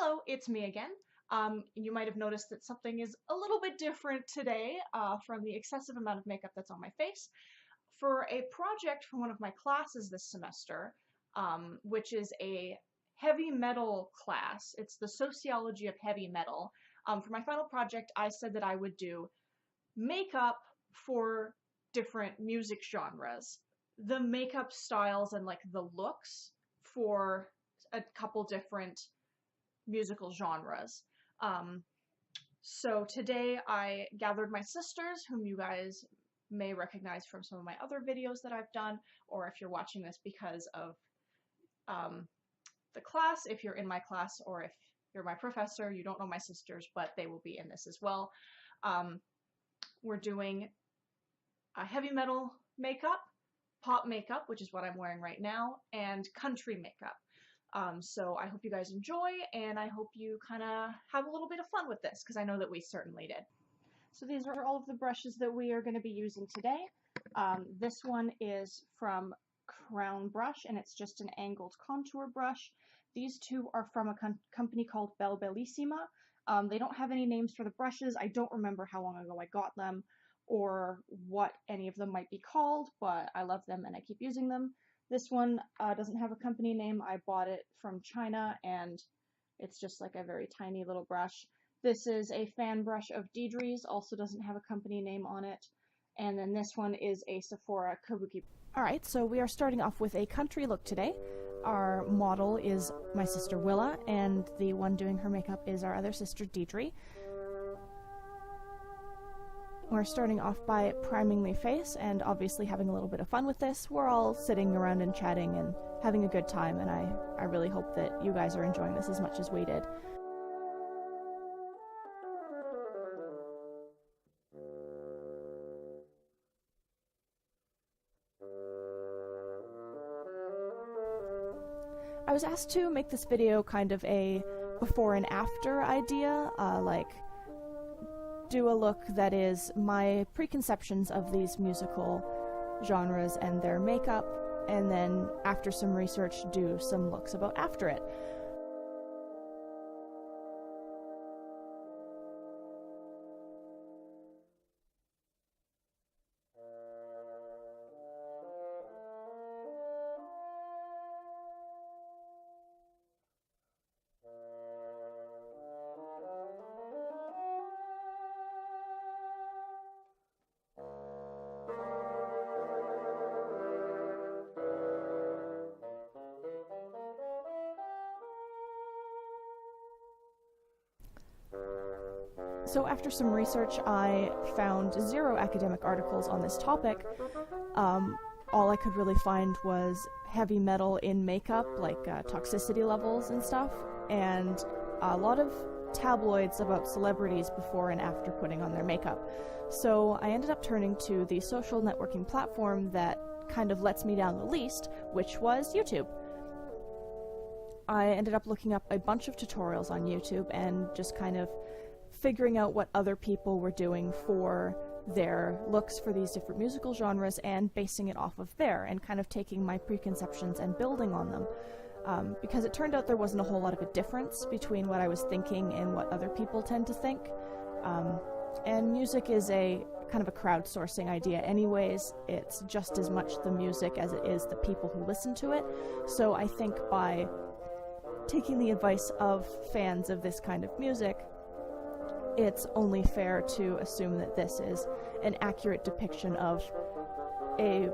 Hello, it's me again. You might have noticed that something is a little bit different today from the excessive amount of makeup that's on my face. For a project for one of my classes this semester, which is a heavy metal class, it's the Sociology of Heavy Metal. For my final project, I said that I would do makeup for different music genres, the makeup styles and like the looks for a couple different musical genres. Um, so today I gathered my sisters, whom you guys may recognize from some of my other videos that I've done, or if you're watching this because of the class, if you're in my class, or if you're my professor, you don't know my sisters, but they will be in this as well. We're doing a heavy metal makeup, pop makeup, which is what I'm wearing right now, and country makeup. So I hope you guys enjoy, and I hope you kind of have a little bit of fun with this, because I know that we certainly did. So these are all of the brushes that we are going to be using today. This one is from Crown Brush, and it's just an angled contour brush. These two are from a company called Bellissima. They don't have any names for the brushes. I don't remember how long ago I got them, or what any of them might be called, but I love them and I keep using them. This one doesn't have a company name. I bought it from China, and it's just like a very tiny little brush. This is a fan brush of Deidre's, also doesn't have a company name on it. And then this one is a Sephora Kabuki. Alright, so we are starting off with a country look today. Our model is my sister Willa, and the one doing her makeup is our other sister Deidre. We're starting off by priming the face and obviously having a little bit of fun with this. We're all sitting around and chatting and having a good time, and I really hope that you guys are enjoying this as much as we did. I was asked to make this video kind of a before and after idea, like do a look that is my preconceptions of these musical genres and their makeup, and then after some research do some looks about after it. So after some research, I found 0 academic articles on this topic. All I could really find was heavy metal in makeup, like toxicity levels and stuff, and a lot of tabloids about celebrities before and after putting on their makeup. So I ended up turning to the social networking platform that kind of lets me down the least, which was YouTube. I ended up looking up a bunch of tutorials on YouTube and just kind of figuring out what other people were doing for their looks for these different musical genres and basing it off of there, and kind of taking my preconceptions and building on them. Because it turned out there wasn't a whole lot of a difference between what I was thinking and what other people tend to think. And music is a kind of a crowdsourcing idea anyways. It's just as much the music as it is the people who listen to it. So I think by taking the advice of fans of this kind of music, it's only fair to assume that this is an accurate depiction of a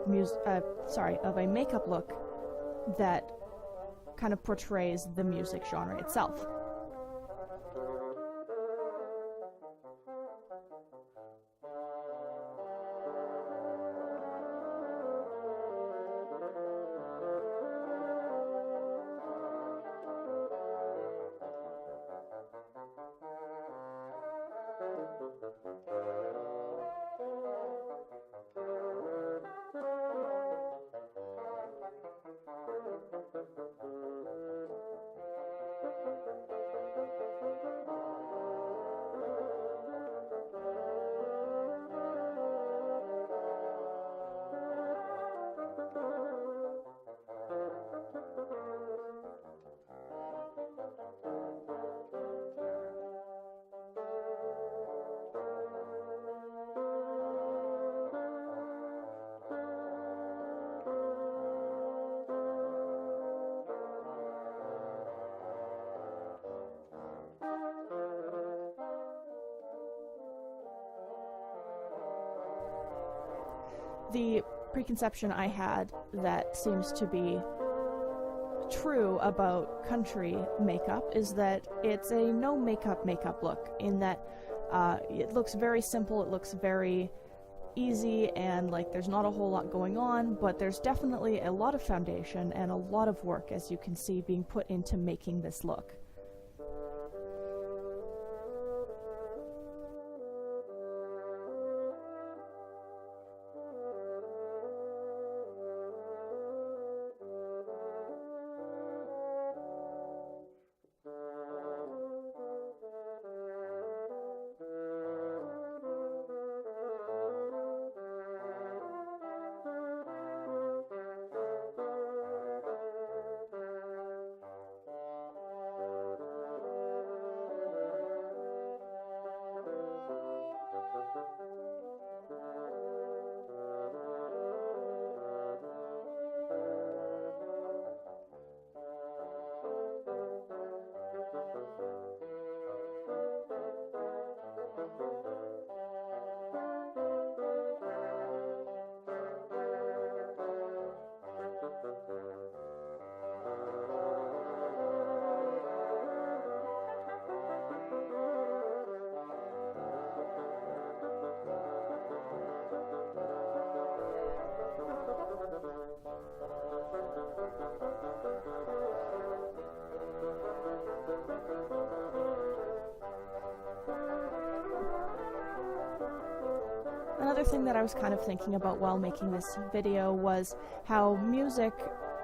makeup look that kind of portrays the music genre itself. the preconception I had that seems to be true about country makeup is that it's a no makeup look, in that it looks very simple, it looks very easy, and like there's not a whole lot going on, but there's definitely a lot of foundation and a lot of work, as you can see, being put into making this look. Another thing that I was kind of thinking about while making this video was how music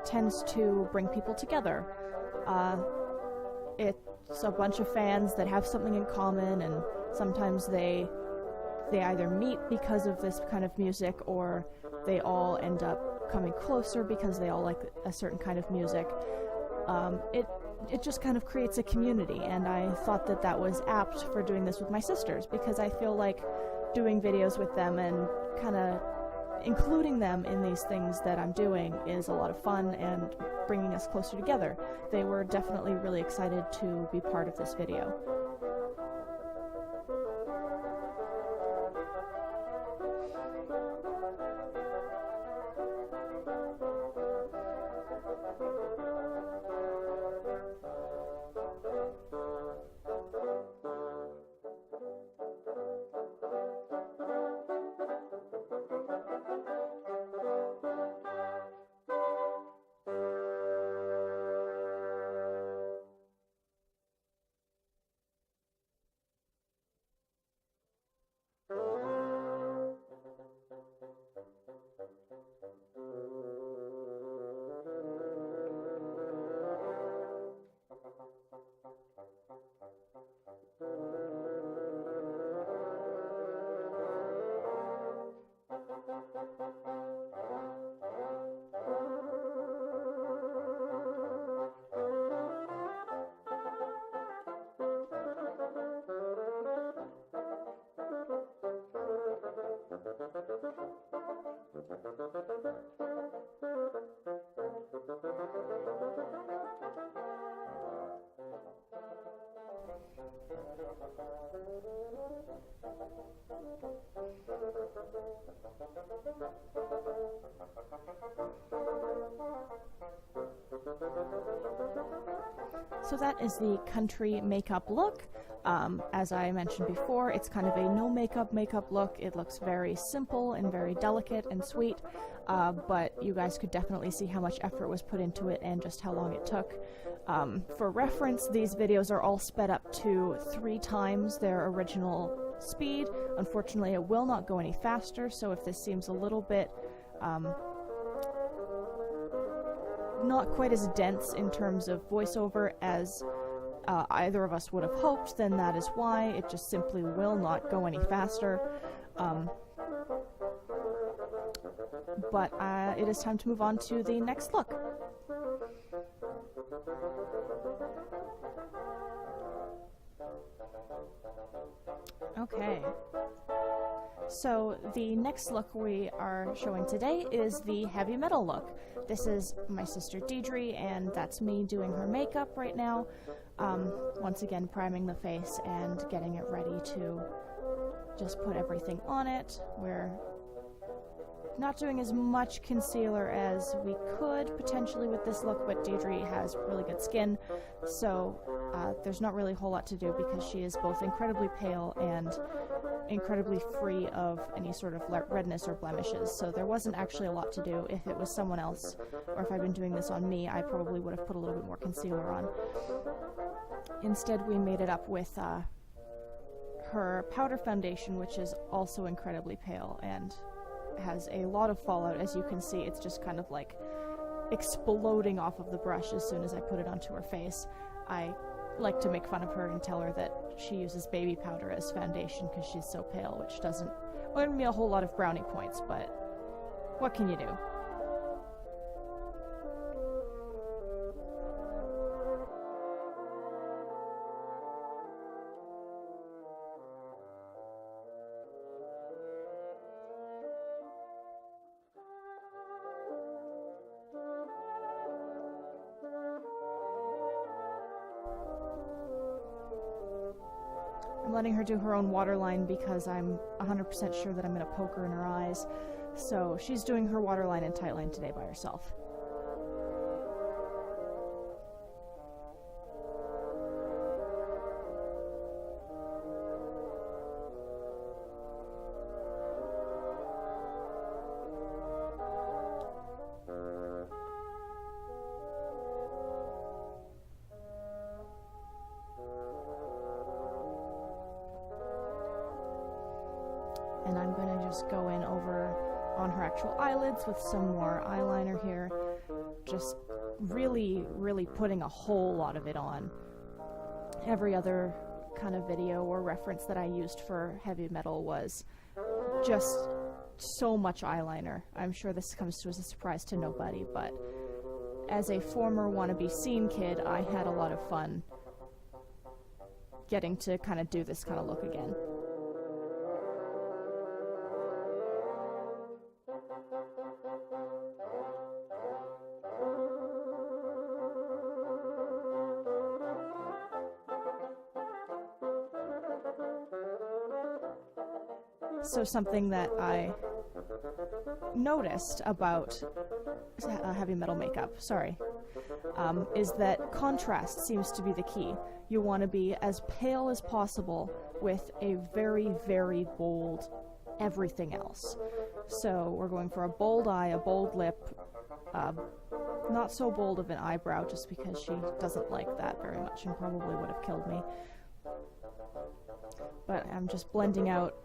tends to bring people together. It's a bunch of fans that have something in common, and sometimes they either meet because of this kind of music, or they all end up coming closer because they all like a certain kind of music. It just kind of creates a community, and I thought that that was apt for doing this with my sisters, because I feel like doing videos with them and kind of including them in these things that I'm doing is a lot of fun and bringing us closer together. They were definitely really excited to be part of this video. So that is the country makeup look. As I mentioned before, it's kind of a no makeup look. It looks very simple and very delicate and sweet, but you guys could definitely see how much effort was put into it and just how long it took. For reference, these videos are all sped up to 3 times their original speed. Unfortunately, it will not go any faster, so if this seems a little bit not quite as dense in terms of voiceover as either of us would have hoped, then that is why. It just simply will not go any faster. But it is time to move on to the next look. Okay. So the next look we are showing today is the heavy metal look. This is my sister Deidre, and that's me doing her makeup right now. Once again, priming the face and getting it ready to just put everything on it. We're not doing as much concealer as we could potentially with this look, but Deirdre has really good skin, so there's not really a whole lot to do because she is both incredibly pale and incredibly free of any sort of redness or blemishes, so there wasn't actually a lot to do. If it was someone else, or if I'd been doing this on me, I probably would have put a little bit more concealer on. Instead, we made it up with her powder foundation, which is also incredibly pale and has a lot of fallout. As you can see, it's just kind of like exploding off of the brush as soon as I put it onto her face. I like to make fun of her and tell her that she uses baby powder as foundation because she's so pale, which doesn't earn me a whole lot of brownie points, but what can you do? I'm letting her do her own waterline because I'm 100% sure that I'm going to poke her in her eyes. So she's doing her waterline and tightline today by herself. And I'm going to just go in over on her actual eyelids with some more eyeliner here. Just really, really putting a whole lot of it on. Every other kind of video or reference that I used for heavy metal was just so much eyeliner. I'm sure this comes as a surprise to nobody, but as a former wannabe scene kid, I had a lot of fun getting to kind of do this kind of look again. So something that I noticed about heavy metal makeup, is that contrast seems to be the key. You want to be as pale as possible with a very, very bold everything else. So we're going for a bold eye, a bold lip, not so bold of an eyebrow just because she doesn't like that very much and probably would have killed me. But I'm just blending out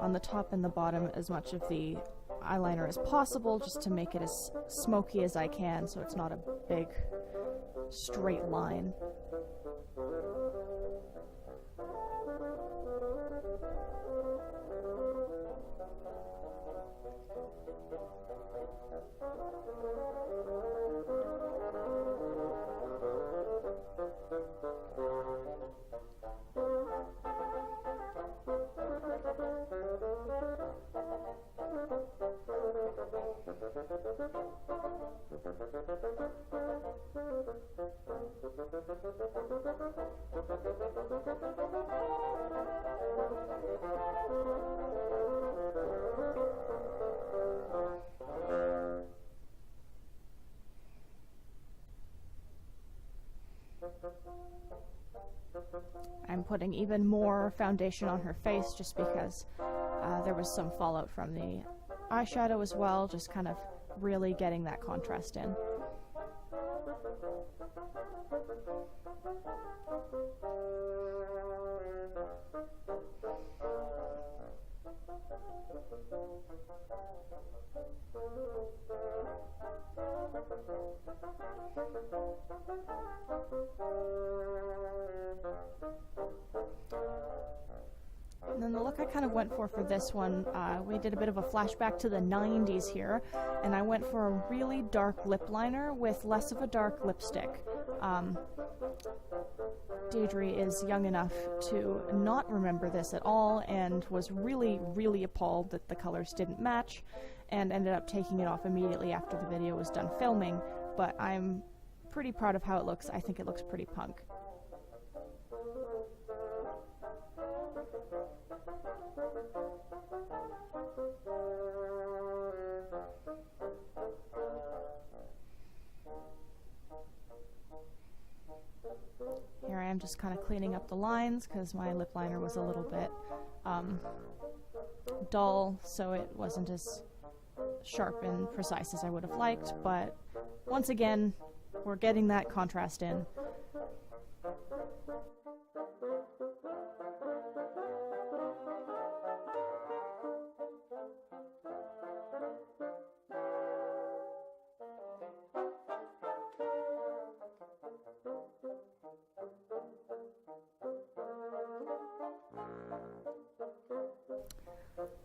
on the top and the bottom as much of the eyeliner as possible just to make it as smoky as I can so it's not a big straight line. I'm putting even more foundation on her face just because there was some fallout from the eyeshadow as well, just kind of really getting that contrast in. And then the look I kind of went for this one, we did a bit of a flashback to the 90s here, and I went for a really dark lip liner with less of a dark lipstick. Deirdre is young enough to not remember this at all and was really, really appalled that the colors didn't match and ended up taking it off immediately after the video was done filming, but I'm pretty proud of how it looks. I think it looks pretty punk. Here I am just kind of cleaning up the lines because my lip liner was a little bit dull, so it wasn't as sharp and precise as I would have liked, but once again, we're getting that contrast in.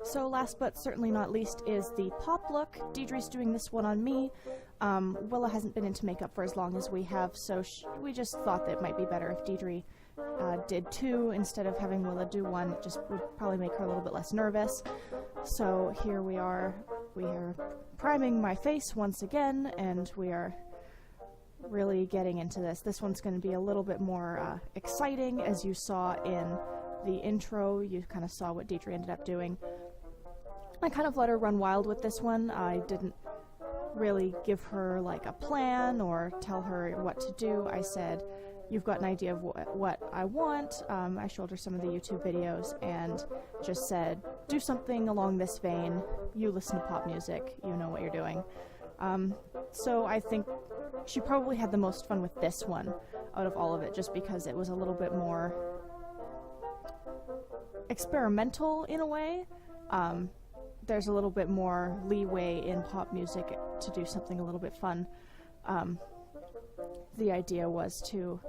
So last but certainly not least is the pop look. Deidre's doing this one on me. Willa hasn't been into makeup for as long as we have, so we just thought that it might be better if Deidre did two instead of having Willa do one. It just would probably make her a little bit less nervous. So here we are priming my face once again, and we are really getting into this. This one's going to be a little bit more exciting. As you saw in the intro, you kind of saw what Deidre ended up doing. I kind of let her run wild with this one. I didn't really give her like a plan or tell her what to do. I said, you've got an idea of what I want. I showed her some of the YouTube videos and just said, do something along this vein. You listen to pop music, you know what you're doing. So I think she probably had the most fun with this one out of all of it, just because it was a little bit more experimental in a way. There's a little bit more leeway in pop music to do something a little bit fun. The idea was to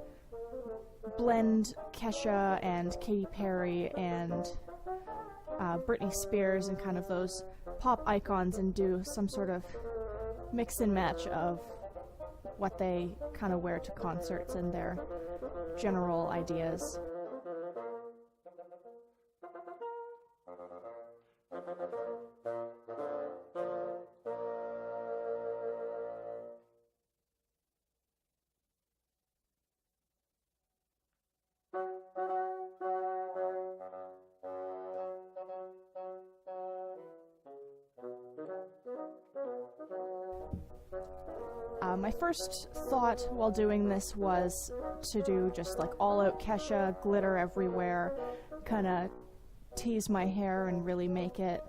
blend Kesha and Katy Perry and Britney Spears and kind of those pop icons and do some sort of mix and match of what they kind of wear to concerts and their general ideas. My first thought while doing this was to do just like all-out Kesha, glitter everywhere, kind of tease my hair and really make it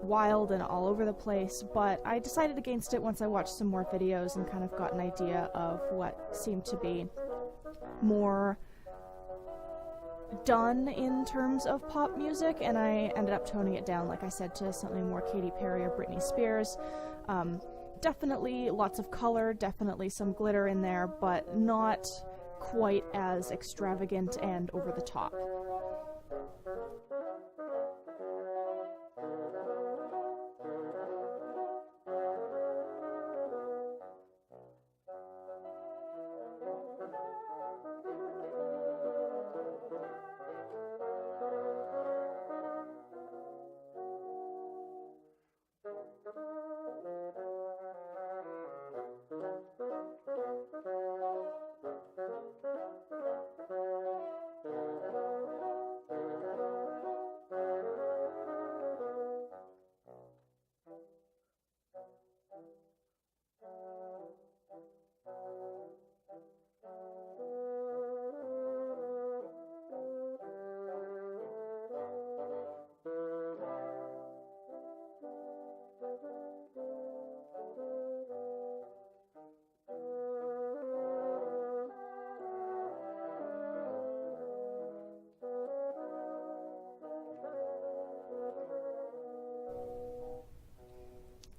wild and all over the place, but I decided against it once I watched some more videos and kind of got an idea of what seemed to be more done in terms of pop music, and I ended up toning it down, like I said, to something more Katy Perry or Britney Spears. Definitely lots of color, definitely some glitter in there, but not quite as extravagant and over the top.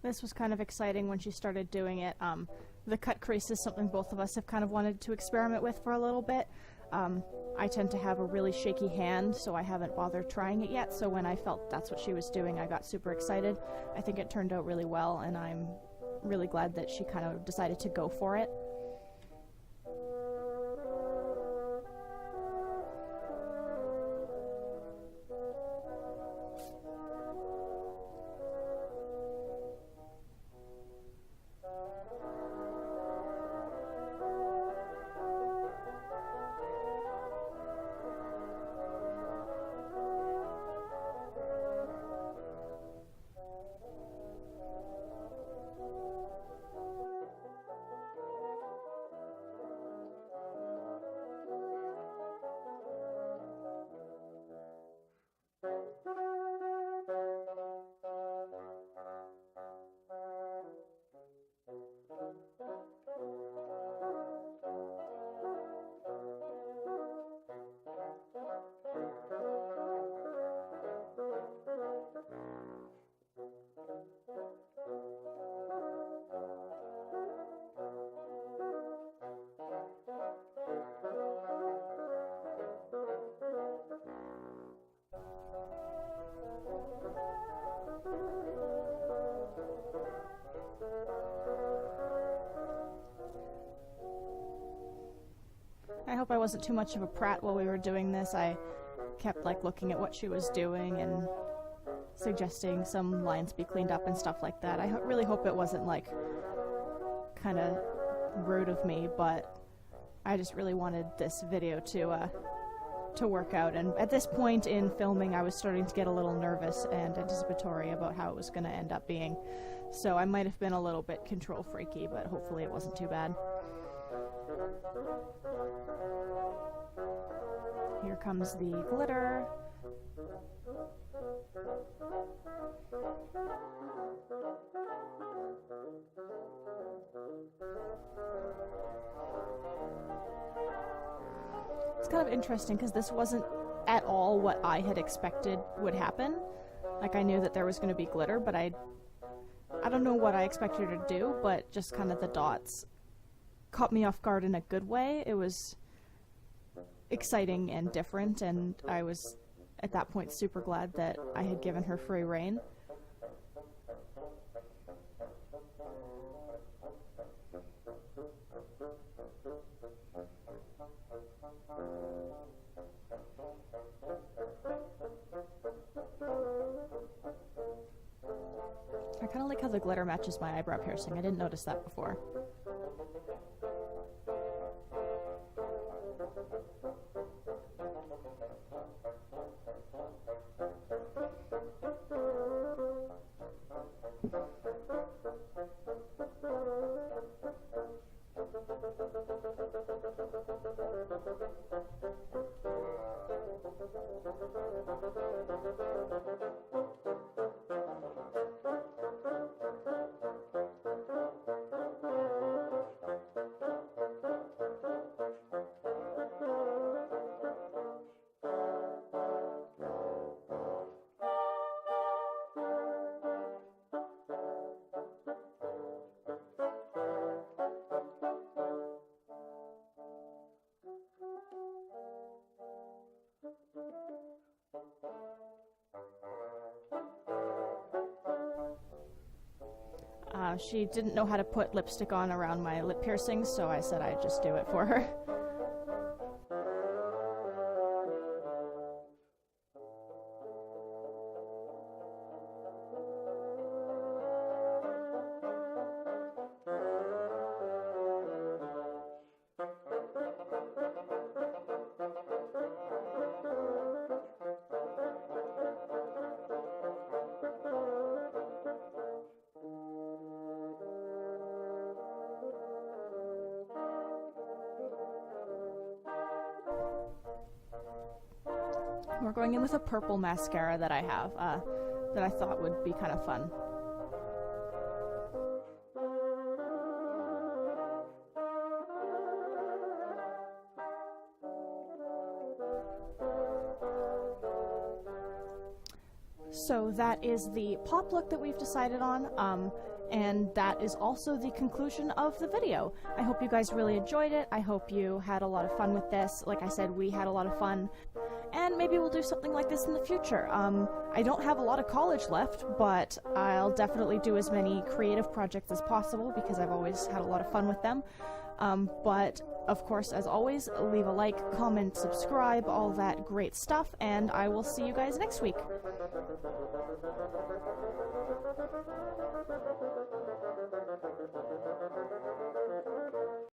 This was kind of exciting when she started doing it. The cut crease is something both of us have kind of wanted to experiment with for a little bit. I tend to have a really shaky hand, so I haven't bothered trying it yet, so when I felt that's what she was doing, I got super excited. I think it turned out really well, and I'm really glad that she kind of decided to go for it. wasn't too much of a prat while we were doing this. I kept like looking at what she was doing and suggesting some lines be cleaned up and stuff like that. I really hope it wasn't like kind of rude of me, but I just really wanted this video to work out, and at this point in filming I was starting to get a little nervous and anticipatory about how it was going to end up being, so I might have been a little bit control freaky, but hopefully it wasn't too bad. Here comes the glitter. It's kind of interesting because this wasn't at all what I had expected would happen. Like, I knew that there was going to be glitter, but I don't know what I expected her to do, but just kind of the dots caught me off guard in a good way. It was exciting and different, and I was at that point super glad that I had given her free rein. I kind of like how the glitter matches my eyebrow piercing. I didn't notice that before. She didn't know how to put lipstick on around my lip piercings, so I said I'd just do it for her. We're going in with a purple mascara that I have, that I thought would be kind of fun. So that is the pop look that we've decided on, and that is also the conclusion of the video. I hope you guys really enjoyed it. I hope you had a lot of fun with this. Like I said, we had a lot of fun, and maybe we'll do something like this in the future. I don't have a lot of college left, but I'll definitely do as many creative projects as possible because I've always had a lot of fun with them. But of course, as always, leave a like, comment, subscribe, all that great stuff, and I will see you guys next week.